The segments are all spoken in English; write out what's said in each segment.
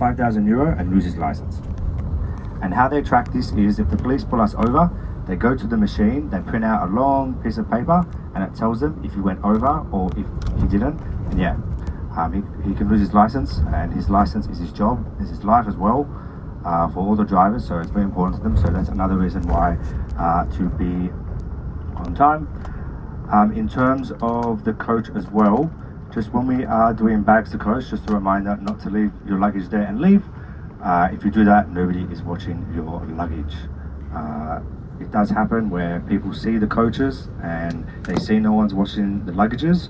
5,000 euro and lose his license. And how they track this is if the police pull us over, they go to the machine, they print out a long piece of paper, and it tells them if he went over or if he didn't. And yeah, he can lose his license, and his license is his job, is his life as well, for all the drivers. So it's very important to them. So that's another reason why to be on time. In terms of the coach as well, just when we are doing bags to coach, just a reminder not to leave your luggage there and leave. If you do that, nobody is watching your luggage. It does happen where people see the coaches and they see no one's watching the luggages,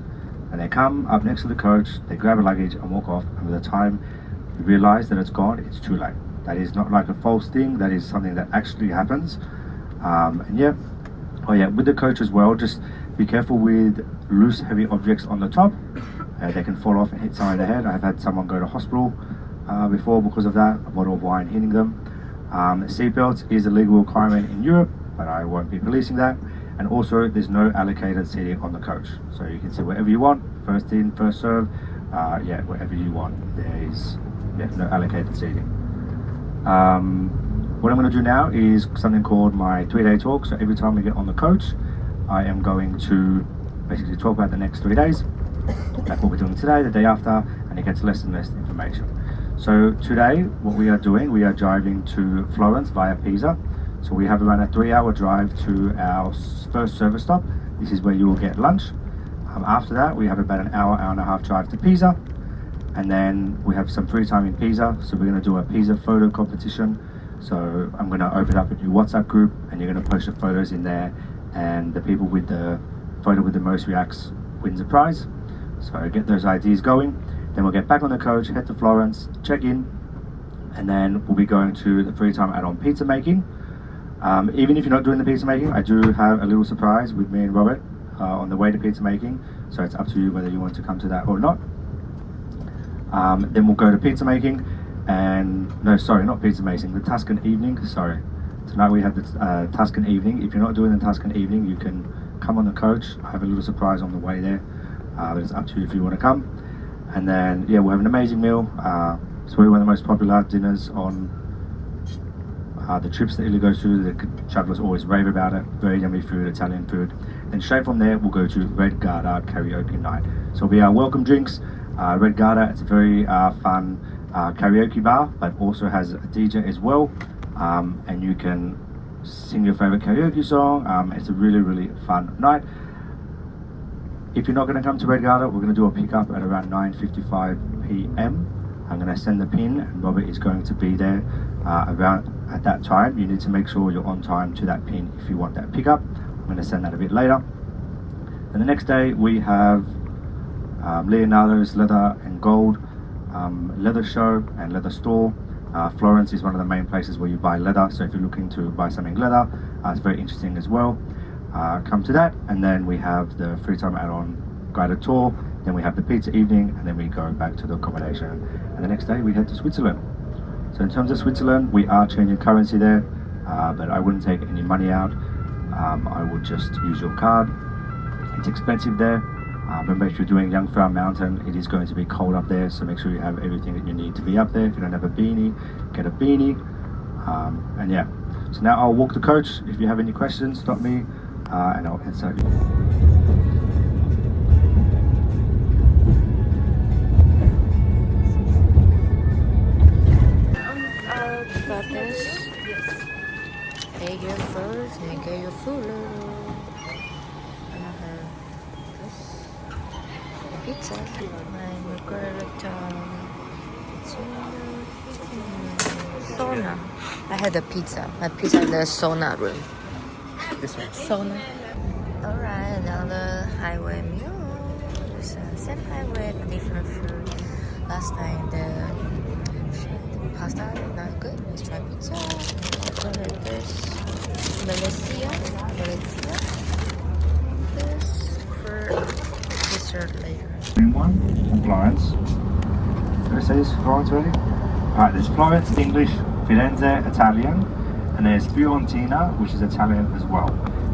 and they come up next to the coach, they grab a luggage and walk off, and by the time you realize that it's gone, it's too late. That is not like a false thing, that is something that actually happens. And yeah, oh yeah, with the coach as well, just be careful with loose heavy objects on the top. They can fall off and hit someone in the head. I've had someone go to hospital before because of that, a bottle of wine hitting them. Seatbelts is a legal requirement in Europe, but I won't be policing that. And also there's no allocated seating on the coach, so you can sit wherever you want, first in, first serve, yeah, wherever you want. There is no allocated seating. What I'm going to do now is something called my 3-day talk. So every time we get on the coach, I am going to basically talk about the next 3 days, like what we're doing today, the day after, and it gets less and less information. So today, what we are doing, we are driving to Florence via Pisa. So we have around a 3-hour drive to our first service stop. This is where you will get lunch. After that, we have about an hour, hour and a half drive to Pisa. And then we have some free time in Pisa. So we're going to do a Pisa photo competition. So I'm going to open up a new WhatsApp group, and you're going to post your photos in there. And the people with the photo with the most reacts wins a prize. So get those ideas going. Then we'll get back on the coach, head to Florence, check in, and then we'll be going to the free time add-on pizza making. Even if you're not doing the pizza making, I do have a little surprise with me and Robert on the way to pizza making. So it's up to you whether you want to come to that or not. Then we'll go to pizza making, and no, sorry, not pizza making, the Tuscan evening. Sorry, tonight we have the Tuscan evening. If you're not doing the Tuscan evening, you can come on the coach. I have a little surprise on the way there, but it's up to you if you want to come. And then yeah, we'll have an amazing meal. It's probably one of the most popular dinners on the trips that Italy goes to. The travellers always rave about it. Very yummy food, Italian food. And straight from there, we'll go to Red Garda karaoke night. So it'll be our welcome drinks. Red Garda, it's a very fun karaoke bar, but also has a DJ as well. And you can sing your favorite karaoke song. It's a really, really fun night. If you're not going to come to Red Garda, we're going to do a pickup at around 9:55 p.m. I'm going to send the pin, and Robert is going to be there around at that time. You need to make sure you're on time to that pin if you want that pickup. I'm going to send that a bit later. And the next day we have Leonardo's Leather and Gold leather show and leather store. Florence is one of the main places where you buy leather, so if you're looking to buy something leather, it's very interesting as well. Come to that, and then we have the free time add-on guided tour, then we have the pizza evening, and then we go back to the accommodation, and the next day we head to Switzerland. So in terms of Switzerland, we are changing currency there, but I wouldn't take any money out. I would just use your card. It's expensive there. Remember, if you're doing Jungfrau Mountain, it is going to be cold up there, so make sure you have everything that you need to be up there. If you don't have a beanie, get a beanie. And yeah, so now I'll walk the coach. If you have any questions, stop me and I'll answer you. Got this. Pay your first and get your food. Pizza. My margarita. Sauna. I had a pizza. My pizza in the sauna room. This one. Sauna. Alright, another highway meal. It's the same highway, different food. Last time the pasta not good. Let's try pizza. This Malaysia. This for dessert later. One from Florence. Did I say this Florence already? Alright, there's Florence, English, Firenze, Italian, and there's Fiorentina, which is Italian as well.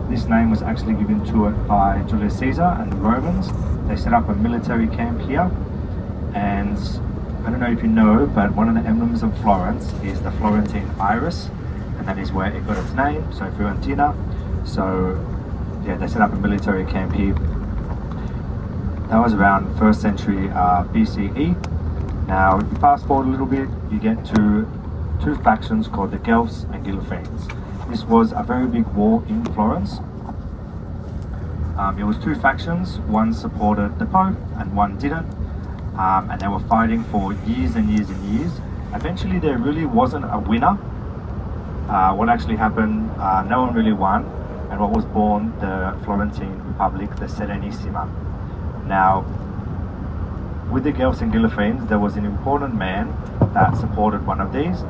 This name was actually given to it by Julius Caesar and the Romans. They set up a military camp here, and I don't know if you know, but one of the emblems of Florence is the Florentine iris, and that is where it got its name, so Fiorentina. So yeah, they set up a military camp here. That was around 1st century BCE. Now, if you fast forward a little bit, you get to two factions called the Guelphs and Ghibellines. This was a very big war in Florence. It was two factions, one supported the Pope and one didn't, and they were fighting for years and years and years. Eventually there really wasn't a winner. What actually happened, no one really won, and what was born the Florentine Republic, the Serenissima. Now, with the Guelphs and Ghibellines, there was an important man that supported one of these,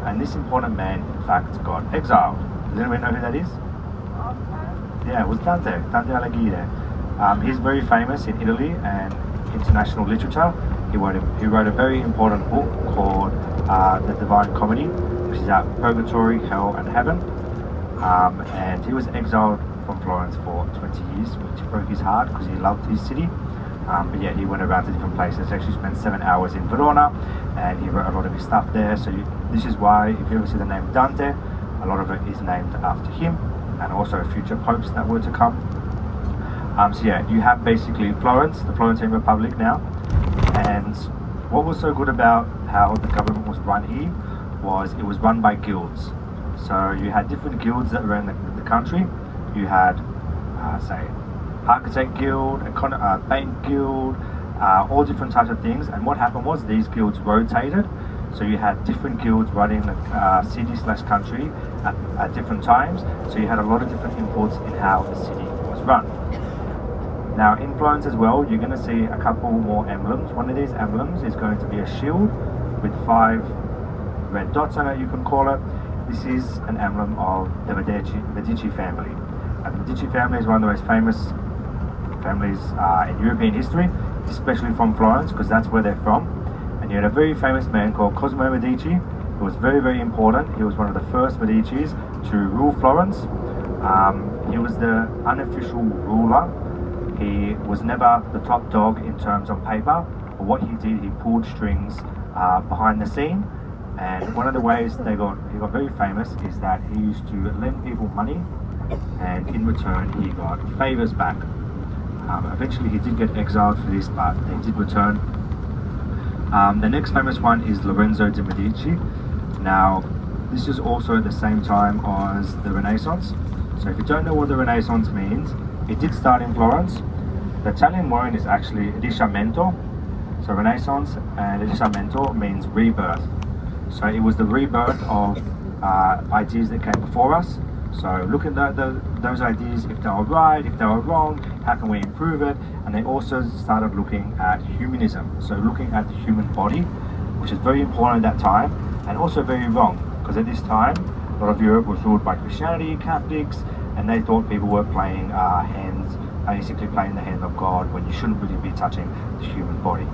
and this important man, in fact, got exiled. Does anyone know who that is? Yeah, it was Dante Alighieri. He's very famous in Italy and international literature. He wrote a very important book called The Divine Comedy, which is about purgatory, hell, and heaven. And he was exiled from Florence for 20 years, which broke his heart because he loved his city. But yeah, he went around to different places. He actually spent 7 hours in Verona, and he wrote a lot of his stuff there. So this is why, if you ever see the name Dante, a lot of it is named after him, and also future popes that were to come. So yeah, you have basically Florence, the Florentine Republic now. And what was so good about how the government was run here was it was run by guilds. So you had different guilds that were in the country. You had, say, architect guild, a bank guild, all different types of things. And what happened was these guilds rotated. So you had different guilds running the city/country at different times. So you had a lot of different inputs in how the city was run. Now in Florence as well, you're going to see a couple more emblems. One of these emblems is going to be a shield with 5 red dots on it, you can call it. This is an emblem of the Medici family. The Medici family is one of the most famous families in European history, especially from Florence, because that's where they're from. And you had a very famous man called Cosimo Medici, who was very, very important. He was one of the first Medicis to rule Florence. He was the unofficial ruler. He was never the top dog in terms on paper, but what he did, he pulled strings behind the scene. And one of the ways he got very famous is that he used to lend people money, and in return he got favors back. Eventually he did get exiled for this, but they did return. The next famous one is Lorenzo de' Medici. Now, this is also at the same time as the Renaissance. So if you don't know what the Renaissance means, it did start in Florence. The Italian word is actually risorgimento. So Renaissance and risorgimento means rebirth. So it was the rebirth of ideas that came before us. So looking at those ideas, if they were right, if they were wrong, how can we improve it? And they also started looking at humanism. So looking at the human body, which is very important at that time, and also very wrong, because at this time, a lot of Europe was ruled by Christianity, Catholics, and they thought people were playing basically playing the hand of God when you shouldn't really be touching the human body.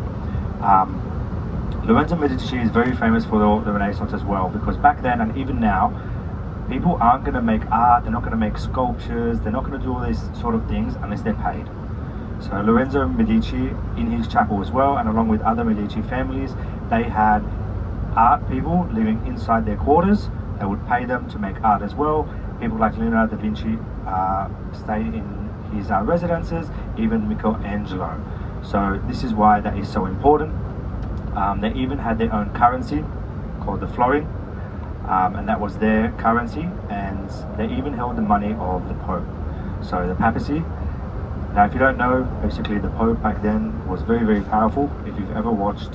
Lorenzo Medici is very famous for the Renaissance as well, because back then and even now, people aren't going to make art, they're not going to make sculptures, they're not going to do all these sort of things unless they're paid. So Lorenzo Medici, in his chapel as well, and along with other Medici families, they had art people living inside their quarters. They would pay them to make art as well. People like Leonardo da Vinci stayed in his residences, even Michelangelo. So this is why that is so important. They even had their own currency called the florin, and that was their currency, and they even held the money of the Pope, so the papacy. Now if you don't know, basically the Pope back then was very, very powerful. If you've ever watched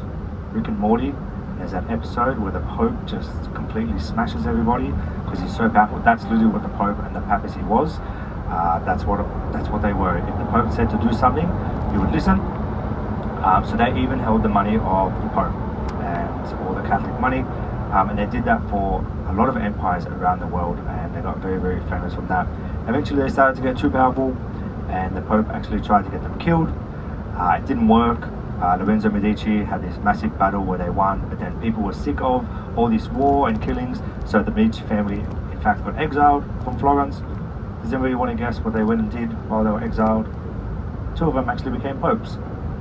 Rick and Morty, there's that episode where the Pope just completely smashes everybody because he's so powerful. That's literally what the Pope and the papacy was. That's what they were. If the Pope said to do something, you would listen. So they even held the money of the Pope and all the Catholic money, and they did that for a lot of empires around the world, and they got very, very famous from that. Eventually they started to get too powerful, and the Pope actually tried to get them killed. It didn't work. Lorenzo Medici had this massive battle where they won, but then people were sick of all this war and killings, so the Medici family in fact got exiled from Florence. Does anybody want to guess what they went and did while they were exiled? 2 of them actually became popes.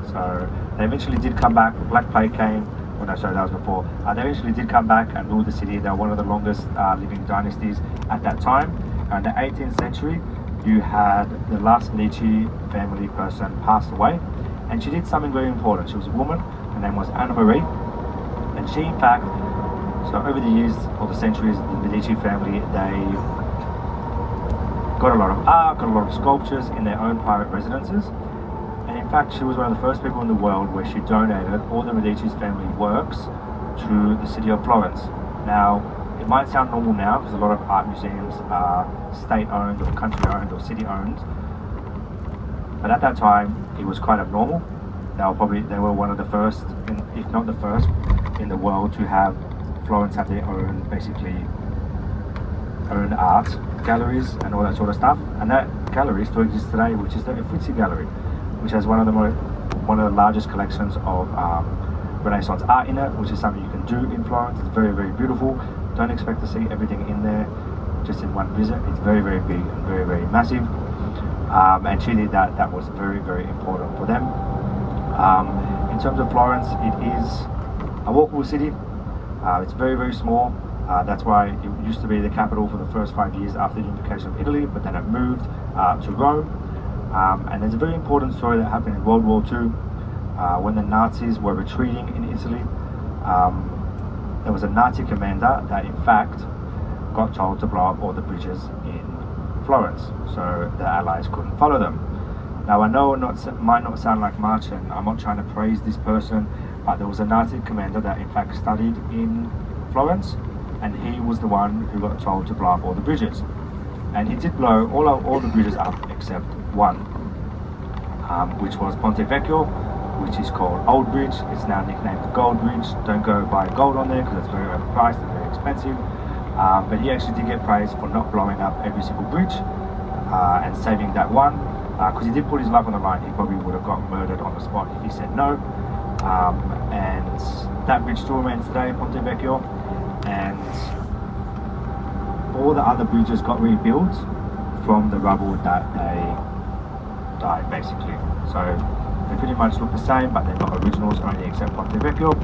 So they eventually did come back. Black Plague came, when I showed those before. They eventually did come back and rule the city. They were one of the longest living dynasties at that time. In the 18th century, you had the last Medici family person passed away, and she did something very important. She was a woman. Her name was Anna Marie, and she, in fact, so over the years or the centuries, the Medici family, they got a lot of art, got a lot of sculptures in their own private residences. And in fact, she was one of the first people in the world where she donated all the Medici's family works to the city of Florence. Now, it might sound normal now because a lot of art museums are state-owned or country-owned or city-owned, but at that time it was quite abnormal. They were one of the first, if not the first, in the world to have Florence have their own, basically, own art galleries and all that sort of stuff. And that gallery still exists today, which is the Uffizi Gallery, which has one of the largest collections of Renaissance art in it, which is something you can do in Florence. It's very, very beautiful. Don't expect to see everything in there just in one visit. It's very, very big and very, very massive. And she did that. That was very, very important for them. In terms of Florence, it is a walkable city. It's very, very small. That's why it used to be the capital for the first 5 years after the unification of Italy, but then it moved to Rome. And there's a very important story that happened in World War II when the Nazis were retreating in Italy. There was a Nazi commander that in fact got told to blow up all the bridges in Florence, so the Allies couldn't follow them. Now I know it might not sound like much, and I'm not trying to praise this person, but there was a Nazi commander that in fact studied in Florence, and he was the one who got told to blow up all the bridges. And he did blow all the bridges up except one, which was Ponte Vecchio, which is called Old Bridge. It's now nicknamed the Gold Bridge. Don't go buy gold on there because it's very overpriced and very expensive. But he actually did get praised for not blowing up every single bridge and saving that one, because he did put his life on the line. He probably would have got murdered on the spot if he said no. And that bridge still remains today, Ponte Vecchio, and all the other bridges got rebuilt from the rubble that they died, basically. So they pretty much look the same, but they're not originals, only except Ponte Vecchio.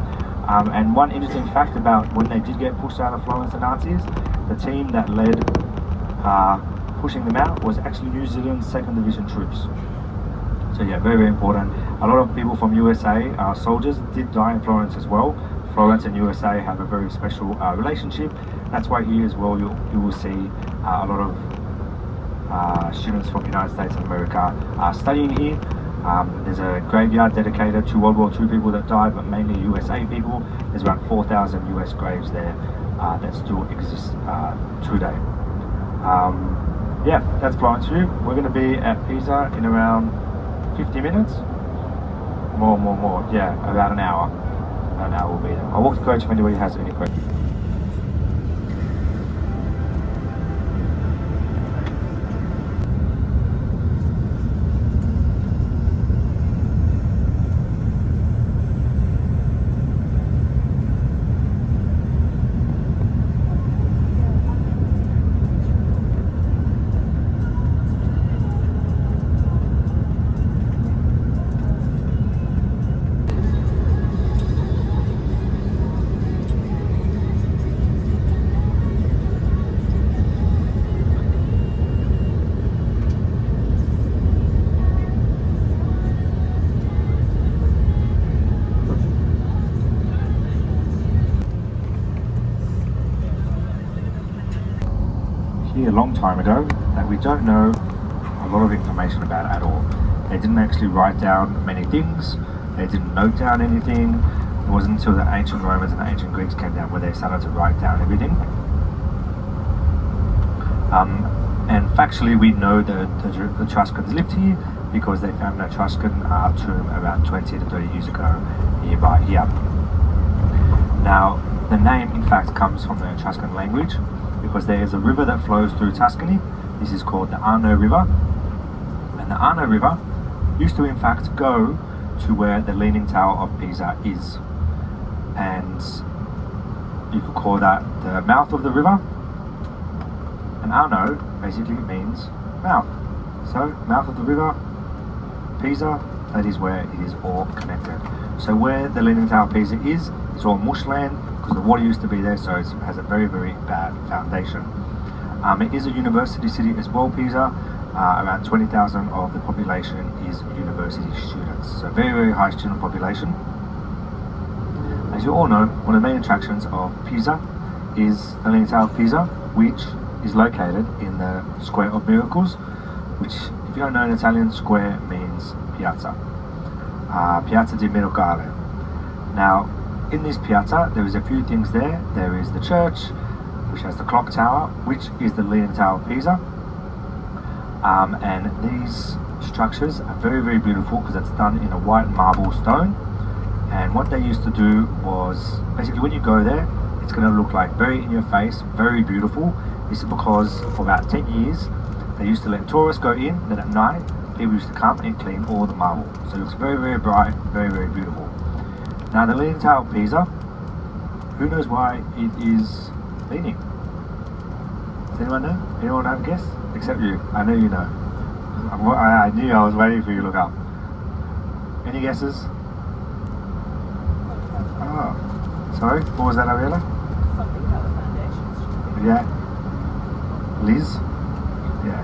And one interesting fact about when they did get pushed out of Florence, the Nazis, the team that led pushing them out was actually New Zealand's 2nd Division troops. So yeah, very, very important. A lot of people from USA, soldiers, did die in Florence as well. Florence and USA have a very special relationship. That's why here as well you will see a lot of students from the United States of America studying here. There's a graveyard dedicated to World War II people that died, but mainly USA people. There's around 4,000 US graves there that still exist today. Yeah, that's Florence for you. We're going to be at Pisa in around 50 minutes. More. Yeah, about an hour. An hour will be there. I'll walk the coach if anybody has any questions. A long time ago that we don't know a lot of information about at all. They didn't actually write down many things. They didn't note down anything. It wasn't until the ancient Romans and the ancient Greeks came down where they started to write down everything. And factually we know that the Etruscans lived here because they found an Etruscan tomb around 20 to 30 years ago nearby here. Now the name in fact comes from the Etruscan language, because there is a river that flows through Tuscany. This is called the Arno River. And the Arno River used to in fact go to where the Leaning Tower of Pisa is. And you could call that the mouth of the river. And Arno basically means mouth. So, mouth of the river, Pisa, that is where it is all connected. So where the Leaning Tower of Pisa is It's all mushland because the water used to be there, so it has a very, very bad foundation. It is a university city as well, Pisa. Around 20,000 of the population is university students, so very, very high student population. As you all know, one of the main attractions of Pisa is the Leaning Tower of Pisa, which is located in the Square of Miracles, which, if you don't know in Italian, square means piazza. Piazza di Miracoli. Now, in this piazza, there is a few things there. There is the church, which has the clock tower, which is the Leaning Tower of Pisa. And these structures are very, very beautiful because it's done in a white marble stone. And what they used to do was, basically when you go there, it's going to look like very in your face, very beautiful. This is because for about 10 years, they used to let tourists go in, then at night, people used to come and clean all the marble. So it looks very, very bright, very, very beautiful. Now the Leaning Tower of Pisa, who knows why it is leaning? Does anyone know? Anyone have a guess? Except you. I know you know. I knew I was waiting for you to look up. Any guesses? Oh, sorry, what was that, Ariella? Something about the foundations. Yeah. Liz? Yeah.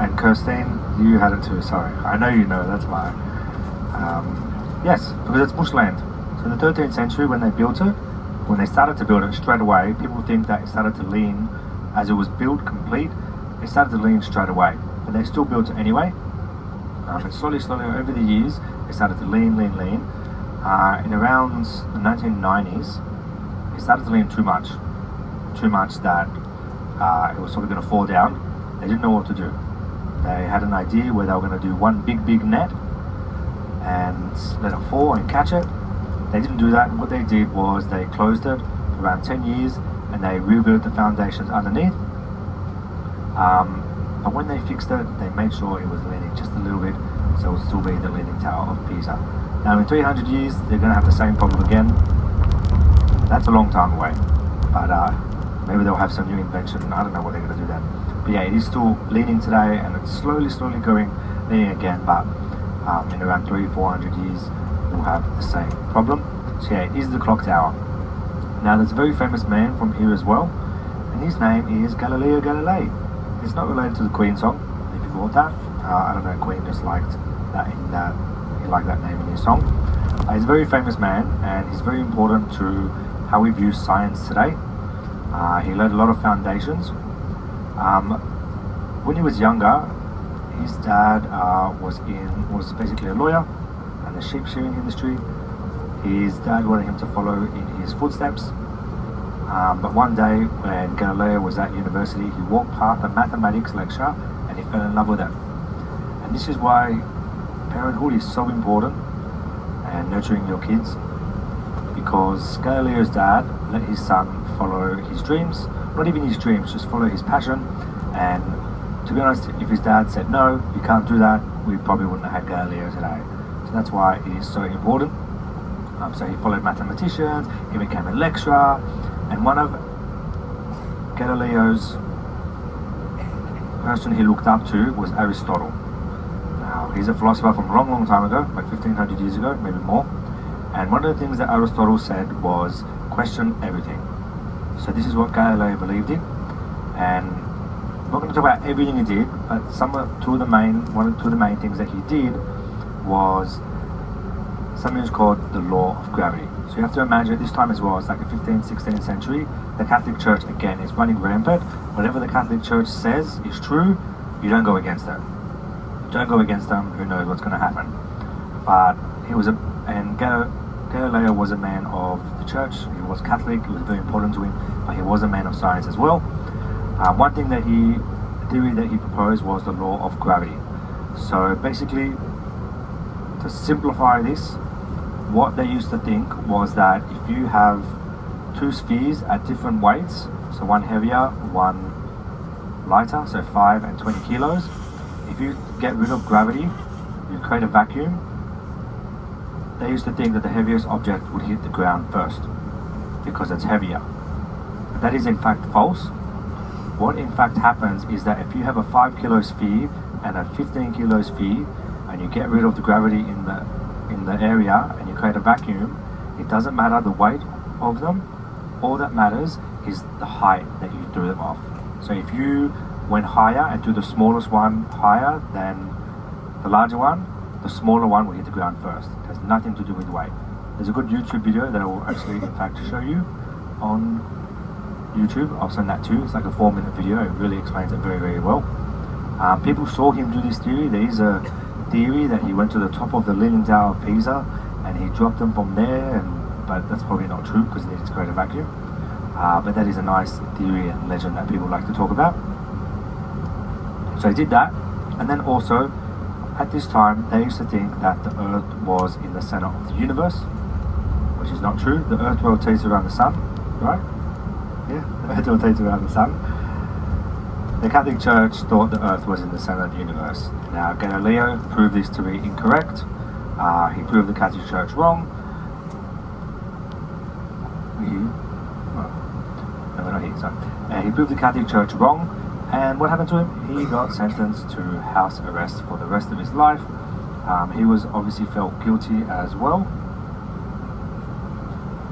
And Kirstine, you had it too, sorry. I know you know, that's why. Yes, because it's bushland. So in the 13th century when they built it, when they started to build it straight away, people think that it started to lean as it was built complete. It started to lean straight away, but they still built it anyway. And slowly over the years, it started to lean. In around the 1990s, it started to lean too much that it was probably going to fall down. They didn't know what to do. They had an idea where they were going to do one big net and let it fall and catch it. They didn't do that. What they did was they closed it for around 10 years and they rebuilt the foundations underneath. But when they fixed it, they made sure it was leaning just a little bit, so it would still be the Leaning Tower of Pisa. Now in 300 years, they're going to have the same problem again. That's a long time away, but maybe they'll have some new invention. I don't know what they're going to do then. But yeah, it is still leaning today, and it's slowly going leaning again, but in around 300-400 years, we'll have the same problem. So yeah, it is the clock tower. Now there's a very famous man from here as well, and his name is Galileo Galilei. It's not related to the Queen song, if you thought that. I don't know, Queen just liked that he liked that name in his song. He's a very famous man, and he's very important to how we view science today. He laid a lot of foundations. When he was younger, his dad was basically a lawyer in the sheep shearing industry. His dad wanted him to follow in his footsteps. But one day when Galileo was at university, he walked past a mathematics lecture and he fell in love with it. And this is why parenthood is so important and nurturing your kids, because Galileo's dad let his son follow his dreams, not even his dreams, just follow his passion. And to be honest, if his dad said no, you can't do that, we probably wouldn't have had Galileo today. So that's why it is so important. So he followed mathematicians, he became a lecturer, and one of Galileo's person he looked up to was Aristotle. Now, he's a philosopher from a long time ago, like 1500 years ago, maybe more. And one of the things that Aristotle said was, question everything. So this is what Galileo believed in. And I'm not going to talk about everything he did, but two of the main things that he did was something that's called the law of gravity. So you have to imagine at this time as well, it's like the 15th, 16th century, the Catholic Church again is running rampant. Whatever the Catholic Church says is true, you don't go against it. Don't go against them, who knows what's going to happen. But Galileo was a man of the church, he was Catholic, it was very important to him, but he was a man of science as well. One thing that the theory that he proposed was the law of gravity. So basically, to simplify this, what they used to think was that if you have two spheres at different weights, so one heavier, one lighter, so 5 and 20 kilos, if you get rid of gravity, you create a vacuum. They used to think that the heaviest object would hit the ground first because it's heavier. But that is in fact false. What in fact happens is that if you have a 5 kilo sphere and a 15 kilo sphere, and you get rid of the gravity in the area and you create a vacuum, it doesn't matter the weight of them, all that matters is the height that you threw them off. So if you went higher and threw the smallest one higher than the larger one, the smaller one will hit the ground first. It has nothing to do with weight. There's a good YouTube video that I will actually in fact show you on YouTube. I'll send that to you. It's like a 4-minute video. It really explains it very, very well. People saw him do this theory. There is a theory that he went to the top of the Leaning Tower of Pisa and he dropped them from there, but that's probably not true because it needs to create a vacuum. But that is a nice theory and legend that people like to talk about. So he did that, and then also at this time they used to think that the Earth was in the center of the universe, which is not true. The Earth rotates around the sun, right? Yeah, the Earth rotates around the sun. The Catholic Church thought the Earth was in the center of the universe. Now Galileo proved this to be incorrect. He proved the Catholic Church wrong. He proved the Catholic Church wrong, and what happened to him? He got sentenced to house arrest for the rest of his life. He was obviously felt guilty as well.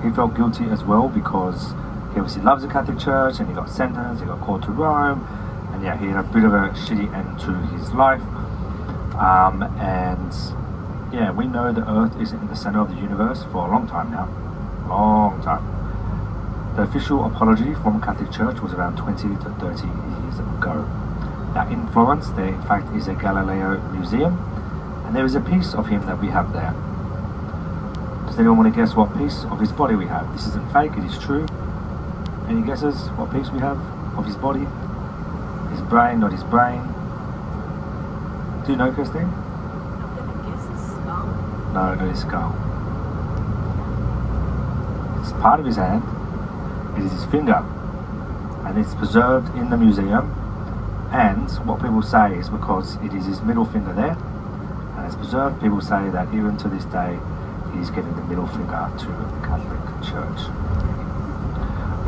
He felt guilty as well because he obviously loves the Catholic Church, and he got sentenced, he got called to Rome, and yeah, he had a bit of a shitty end to his life. And yeah, we know the Earth isn't in the center of the universe for a long time now. Long time. The official apology from Catholic Church was around 20 to 30 years ago. Now in Florence, there in fact is a Galileo museum, and there is a piece of him that we have there. Does anyone want to guess what piece of his body we have? This isn't fake, it is true. Any guesses what piece we have of his body? His brain, not his brain. Do you know, Christine? I'm gonna guess his skull. No, not his skull. It's part of his hand. It is his finger, and it's preserved in the museum. And what people say is because it is his middle finger there, and it's preserved, people say that even to this day, he's giving the middle finger to the Catholic Church.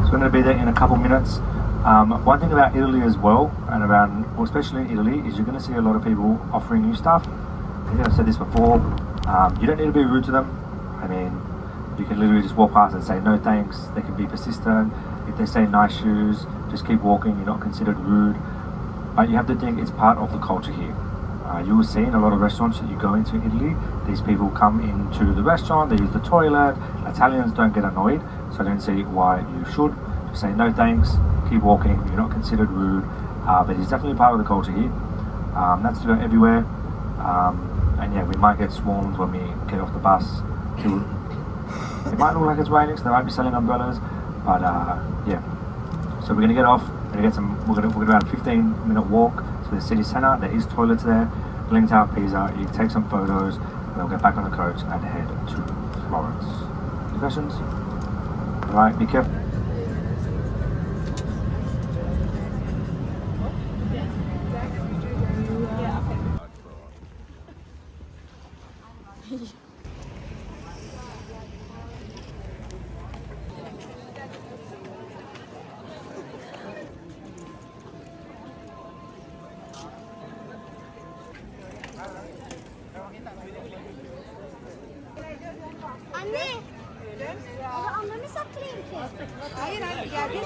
So we're going to be there in a couple minutes. One thing about Italy as well, and well, especially in Italy, is you're going to see a lot of people offering you stuff. I think I've said this before. You don't need to be rude to them. I mean, you can literally just walk past and say no thanks. They can be persistent. If they say nice shoes, just keep walking. You're not considered rude. But you have to think it's part of the culture here. You will see in a lot of restaurants that you go into in Italy, these people come into the restaurant, they use the toilet. Italians don't get annoyed, so I don't see why you should. Just say no thanks, keep walking. You're not considered rude, but it's definitely part of the culture here. That's to go everywhere. And yeah, we might get swarmed when we get off the bus. It might look like it's raining, so they might be selling umbrellas, but yeah. So we're gonna get off. We're gonna about a 15-minute walk to the city centre. There is toilets there. Leaning Tower of Pisa. You can take some photos, and then we'll get back on the coach and head to Florence. Any questions? All right, be careful. Anne! Ama annemi saklayayım ki. Hayır hayır geldi.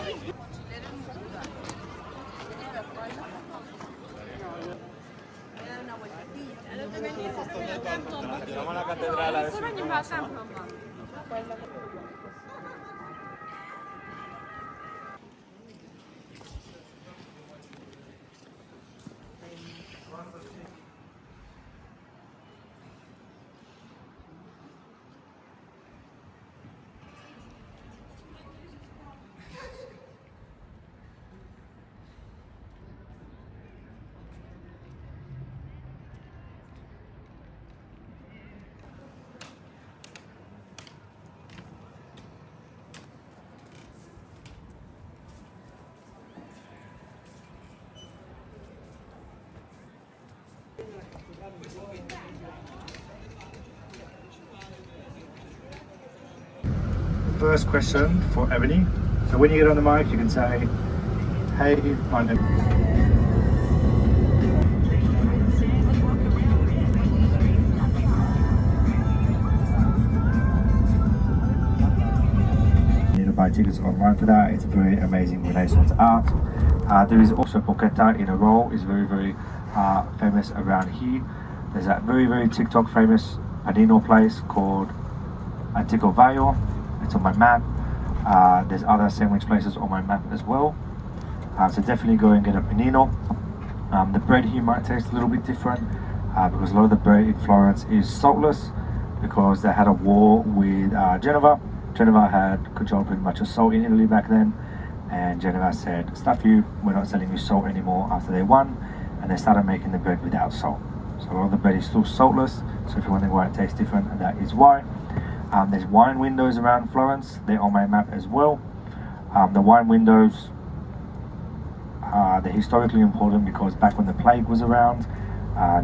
First question for Ebony. So when you get on the mic, you can say, "Hey, my name." tickets online for that. It's very amazing Renaissance art. There is also porchetta in a roll. It's very famous around here. There's that very TikTok famous panino place called Antico Vaio. It's on my map. There's other sandwich places on my map as well. So definitely go and get a panino. The bread here might taste a little bit different because a lot of the bread in Florence is saltless because they had a war with Genova. Genova had controlled pretty much of salt in Italy back then, and Genova said, stuff you, we're not selling you salt anymore after they won, and they started making the bread without salt. So a lot of the bread is still saltless, so if you're wondering why it tastes different, and that is why. There's wine windows around Florence, they're on my map as well. The wine windows, they're historically important because back when the plague was around,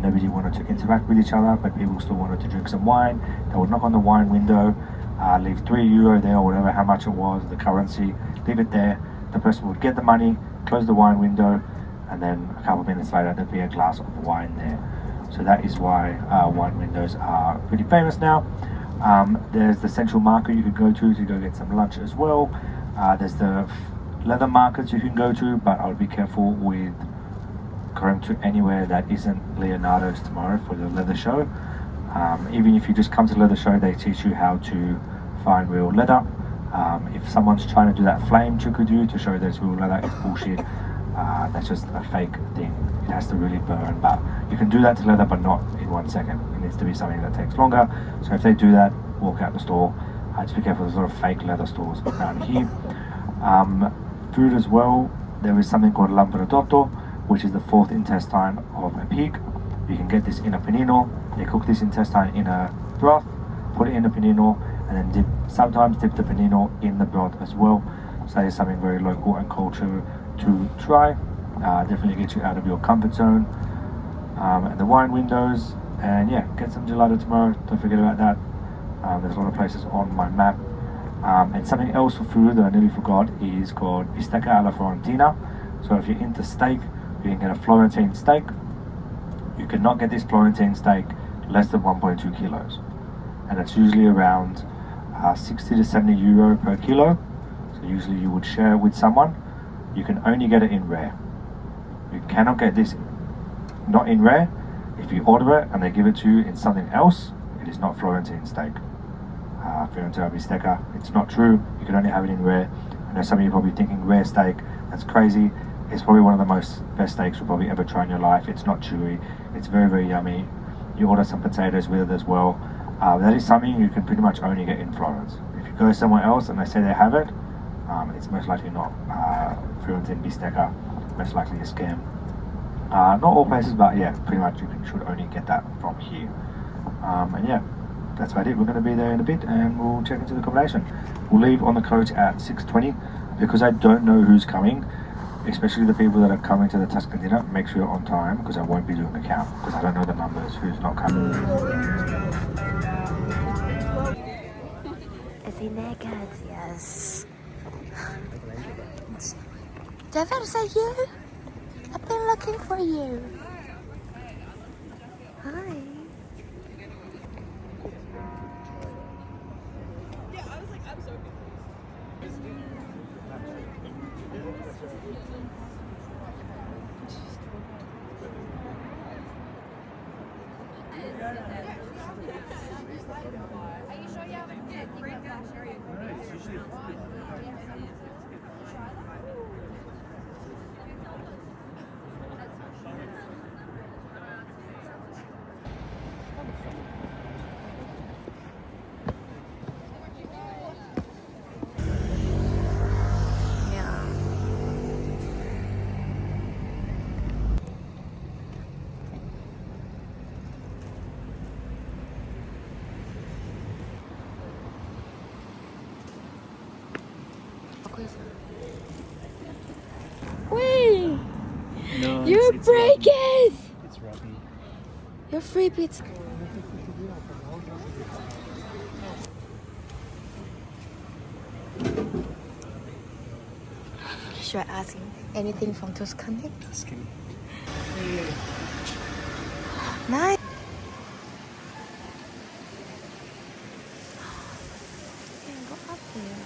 nobody wanted to interact with each other, but people still wanted to drink some wine. They would knock on the wine window, leave €3 there or whatever, how much it was, the currency, leave it there. The person would get the money, close the wine window, and then a couple of minutes later there'd be a glass of wine there. So that is why wine windows are pretty famous now. There's the central market you could go to go get some lunch as well. There's the leather markets you can go to, but I would be careful with going to anywhere that isn't Leonardo's tomorrow for the leather show. Even if you just come to the leather show, they teach you how to find real leather. If someone's trying to do that flame trick with you to show that it's real leather, it's bullshit. That's just a fake thing. It has to really burn, but you can do that to leather, but not in 1 second. It needs to be something that takes longer. So if they do that, walk out the store. Just be careful, there's a lot of fake leather stores around here. Food as well, there is something called lambradotto, which is the fourth intestine of a pig. You can get this in a panino. They cook this intestine in a broth, put it in a panino, and then sometimes dip the panino in the broth as well. So that is something very local and cultural to try. Definitely get you out of your comfort zone. And the wine windows, and yeah, get some gelato tomorrow. Don't forget about that. There's a lot of places on my map. And something else for food that I nearly forgot is called bistecca alla Florentina. So if you're into steak, you can get a Florentine steak. You cannot get this Florentine steak less than 1.2 kilos. And it's usually around 60 to 70 euro per kilo. So usually you would share it with someone. You can only get it in rare. You cannot get this not in rare. If you order it and they give it to you in something else, it is not Florentine steak. Fiorentina bistecca, it's not true. You can only have it in rare. I know some of you are probably thinking rare steak, that's crazy. It's probably one of the best steaks you'll probably ever try in your life. It's not chewy, it's very yummy. You order some potatoes with it as well. That is something you can pretty much only get in Florence. If you go somewhere else and they say they have it, it's most likely not Fiorentina bistecca, most likely a scam. Not all places, but yeah, pretty much you should only get that from here. And yeah, that's about it. We're going to be there in a bit and we'll check into the accommodation. We'll leave on the coach at 6:20 because I don't know who's coming, especially the people that are coming to the Tuscan dinner. Make sure you're on time because I won't be doing the count because I don't know the numbers, who's not coming. Is he naked? Yes. David, is that you? I've been looking for you. Hi. Wait! No, You break it! It's rubby. Your free pizza. Should I ask him anything from Tuscany? Tuscany. Nice. Yeah, go up there.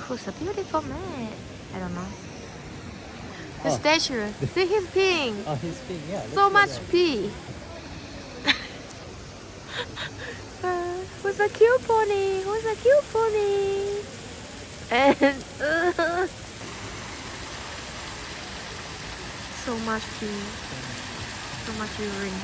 who's a beautiful man. I don't know. The statue. See his peeing. Oh, he's being, yeah. So much pee. Who's a cute pony? Who's a cute pony? And so much pee. So much urine.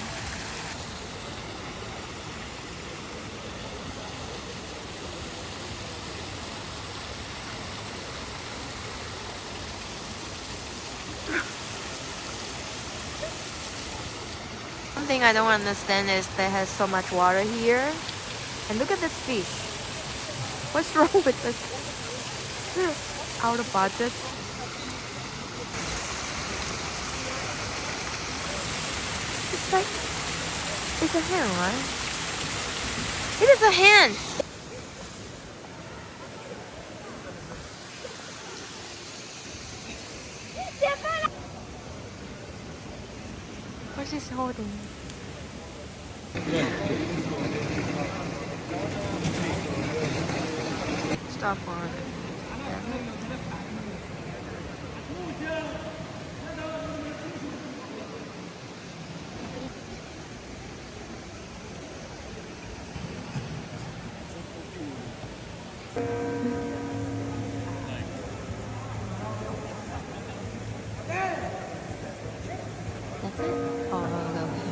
Something I don't understand is they have so much water here. And look at this fish. What's wrong with this? Out of budget. It's like, it's a hen, right? It is a hen! What's this holding? Stop on it. That's it? Oh, no, okay.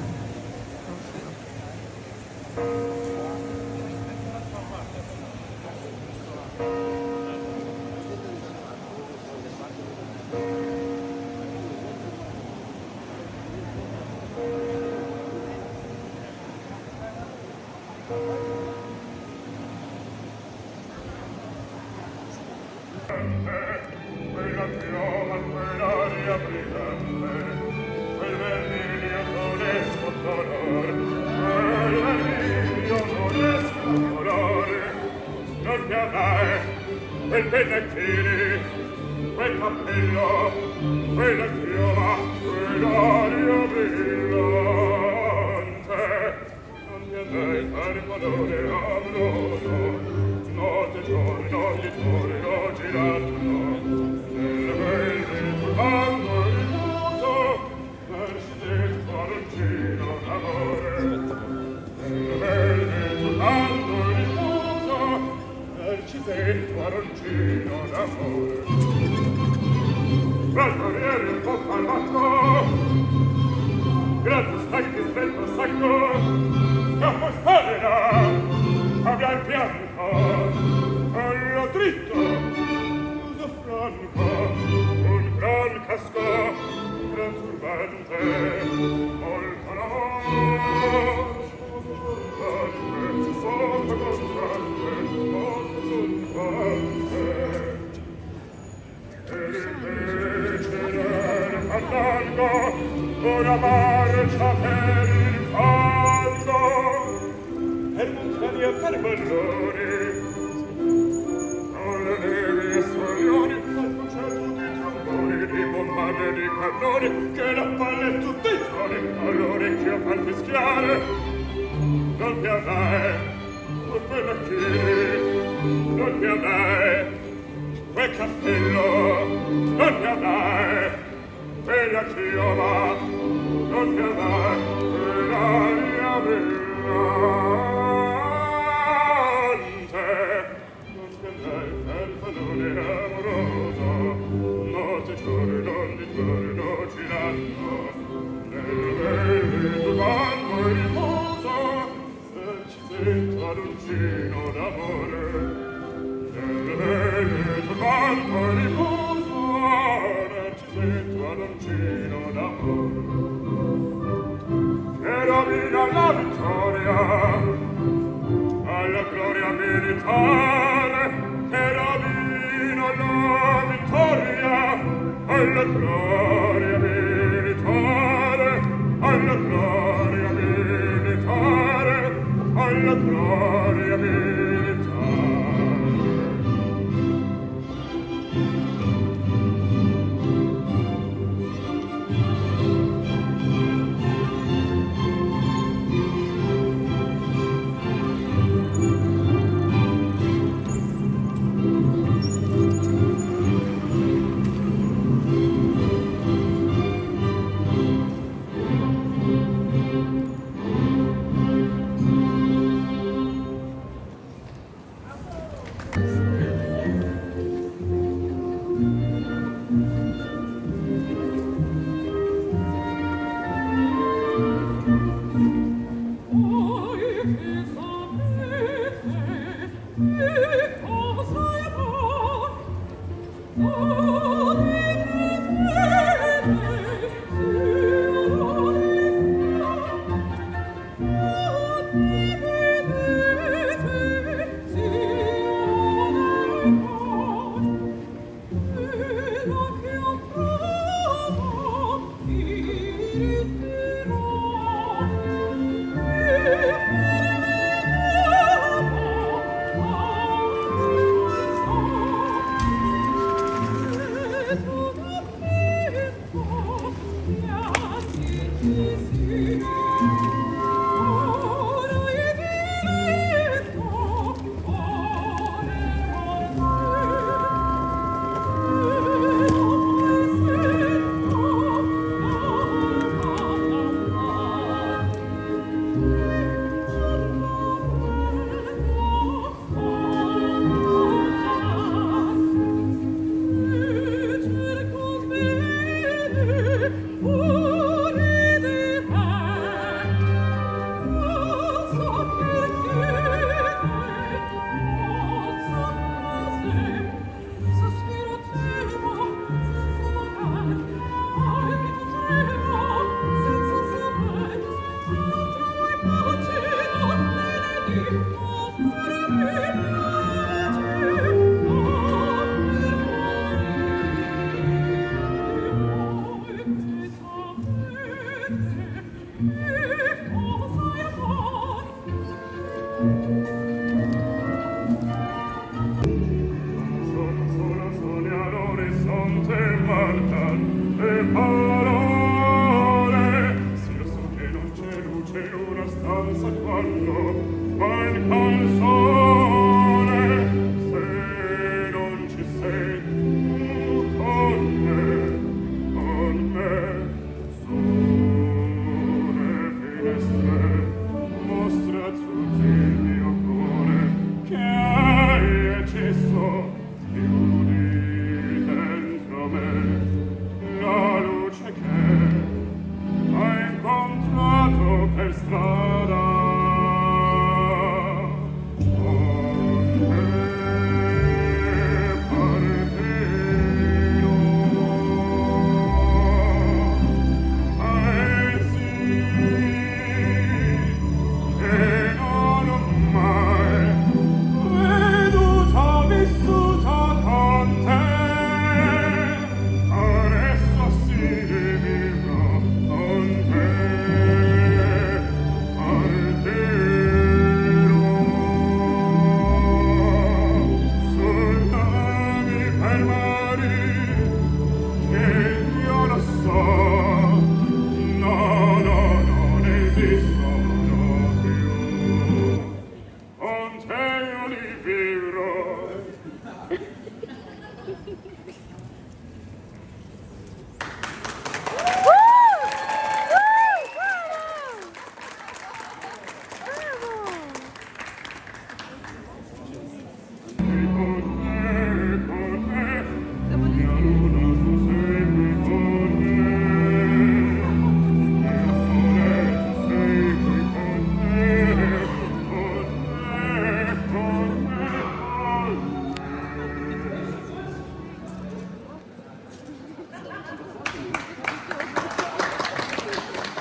Quella chioma, quell'aria brillante, quel vermiglio tedesco colore, quel vermiglio tedesco colore, non mi avrai, quel pennacchini, quel cappello, quella chioma, quell'aria brillante, non mi avrai per colore amoroso, notte giorno di giorno girando nelle belle turbando riposo versi del coroncino d'amore nelle belle turbando riposo versi del coroncino d'amore Gran corriere un po' palmato grande stacchi stretto sacco capo spalla abbia il bianco collo dritto uso franco un gran casco un gran turbante molto lavoro sotto constante molto turbante e invece del fandango una marcia per il fango per montagna per balloni con le nevi e soglioni al concerto di tromboni di bombarde di cannoni che la palle tutti i giorni all'orecchio fan fischiare non mi avrai quel pennacchini non mi avrai quel cappello non mi avrai quella chioma non mi avrai quell'aria brillante non mi avrai per valore amoroso notte giorno di giorno girando nelle belle turbando il riposo ci sento ad uncino d'amore nelle belle turbando il riposo ci sento ad uncino d'amore e rovina la vittoria alla gloria militare e rovina la vittoria alla gloria militare alla gloria militare alla gloria militare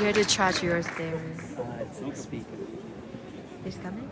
You had to charge yours there. It's not speaker. It's coming?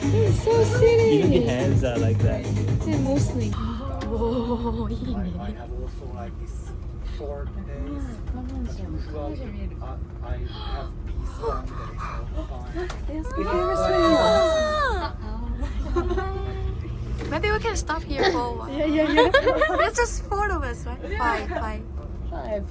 It's so silly. Even the hands are like that. Yeah, mostly. I have also like this 4 days. Usually I have peace one day. Maybe we can stop here for a while. Yeah. It's just 4 of us, right? Five. 5.